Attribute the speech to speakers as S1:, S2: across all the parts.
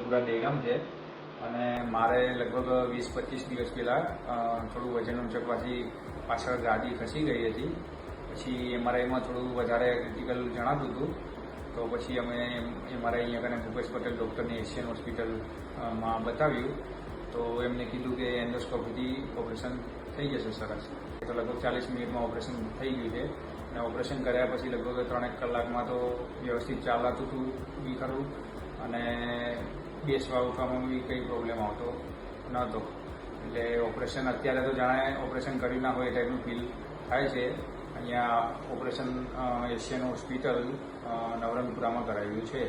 S1: રઘુપુરા દહેગામ છે અને મારે લગભગ 20-25 દિવસ પહેલાં થોડું વજન ઉંચકવાથી પાછળ ગાદી ખસી ગઈ હતી. પછી એમાં થોડું વધારે ક્રિટિકલ જણાતું હતું. તો પછી અમે અમારે અહીંયા કને ભૂપેશ પટેલ ડૉક્ટરની એશિયન હોસ્પિટલમાં બતાવ્યું. તો એમને કીધું કે એન્ડોસ્કોપીથી ઓપરેશન થઈ જશે સરસ. તો લગભગ 40 મિનિટમાં ઓપરેશન થઈ ગયું છે અને ઓપરેશન કર્યા પછી લગભગ 3-1 કલાકમાં તો વ્યવસ્થિત ચાલાતું હતું બી ખરું અને બેસવા ઉઠવામાં બી કંઈ પ્રોબ્લેમ આવતો નહોતો. એટલે ઓપરેશન અત્યારે તો જાણે ઓપરેશન કર્યું ના હોય એ ટાઈપનું ફીલ થાય છે. અહીંયા ઓપરેશન એશિયન હોસ્પિટલ નવરંગપુરામાં કરાવ્યું છે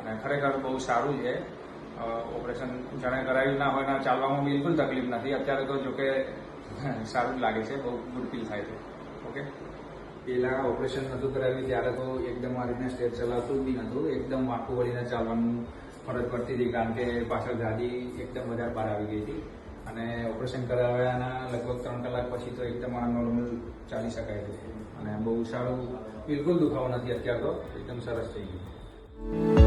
S1: અને ખરેખર બહુ સારું છે. ઓપરેશન જાણે કરાવ્યું ના હોય ને ચાલવામાં બિલકુલ તકલીફ નથી. અત્યારે તો જોકે સારું જ લાગે છે, બહુ ગુડ ફીલ થાય છે. ઓકે, પહેલાં ઓપરેશન નહોતું કરાવ્યું ત્યારે તો એકદમ આ રીતના સ્ટેજ ચલાવતું બી નહોતું, એકદમ વાંકું વળીને ચાલવાનું ફરજ પડતી હતી કારણ કે પાછળ ગાદી એકદમ વધારે બહાર આવી ગઈ હતી. અને ઓપરેશન કરાવ્યાના લગભગ 3 કલાક પછી તો એકદમ આ નોર્મલ ચાલી શકાય છે અને બહુ સારું, બિલકુલ દુખાવો નથી અત્યારે તો, એકદમ સરસ થઈ ગયું.